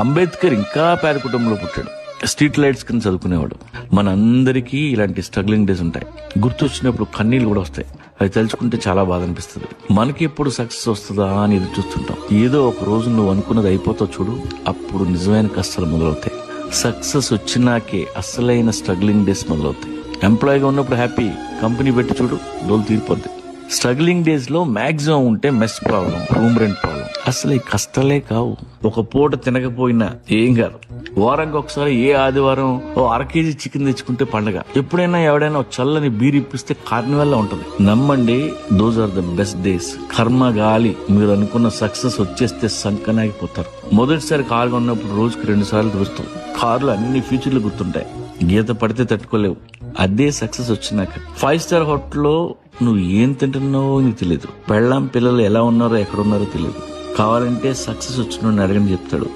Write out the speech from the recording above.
అంబేద్కర్ ఇంకా పేద కుటుంబంలో పుట్టాడు. స్ట్రీట్ లైట్స్ కింద చదువుకునేవాడు. మనందరికీ ఇలాంటి స్ట్రగ్లింగ్ డేస్ ఉంటాయి. గుర్తొచ్చినప్పుడు కన్నీళ్లు కూడా వస్తాయి. అవి తలుచుకుంటే చాలా బాధ అనిపిస్తుంది. మనకి ఎప్పుడు సక్సెస్ వస్తుందా అని ఎదురు చూస్తుంటాం. ఏదో ఒక రోజు నువ్వు అనుకున్నది అయిపోతావు చూడు, అప్పుడు నిజమైన కష్టాలు మొదలవుతాయి. సక్సెస్ వచ్చినాకే అసలైన స్ట్రగ్లింగ్ డేస్ మొదలవుతాయి. ఎంప్లాయీగా ఉన్నప్పుడు హ్యాపీ, కంపెనీ పెట్టి చూడు డోలు తీరిపోద్ది. స్ట్రగ్లింగ్ డేస్ లో మాక్సిమం ఉంటే mess problem, room rent problem. అసలు ఈ కష్టాలే కావు. ఒక పూట తినకపోయినా ఏం కాదు. వారానికి ఒకసారి ఏ ఆదివారం ఓ 1/2 కేజీ చికెన్ తెచ్చుకుంటే పండగ. ఎప్పుడైనా ఎవడైనా చల్లని బీర్ ఇప్పిస్తే కార్నివల్ లా ఉంటది. నమ్మండి, those are the best days. కర్మ గాలి, మీరు అనుకున్న సక్సెస్ వచ్చేస్తే సంకనాగిపోతారు. మొదటిసారి కారు కొన్నప్పుడు రోజుకి 2 సార్లు తిరుగుతాం. కారులో అన్ని ఫీచర్లు గుర్తుంటాయి. గీత పడితే తట్టుకోలేవు. అదే సక్సెస్ వచ్చినాక 5 స్టార్ హోటల్లో నువ్వు ఏం తింటున్నావో నీకు తెలియదు. పెళ్ళాం పిల్లలు ఎలా ఉన్నారో ఎక్కడున్నారో తెలియదు. కావాలంటే సక్సెస్ వచ్చిన అడగని చెప్తాడు.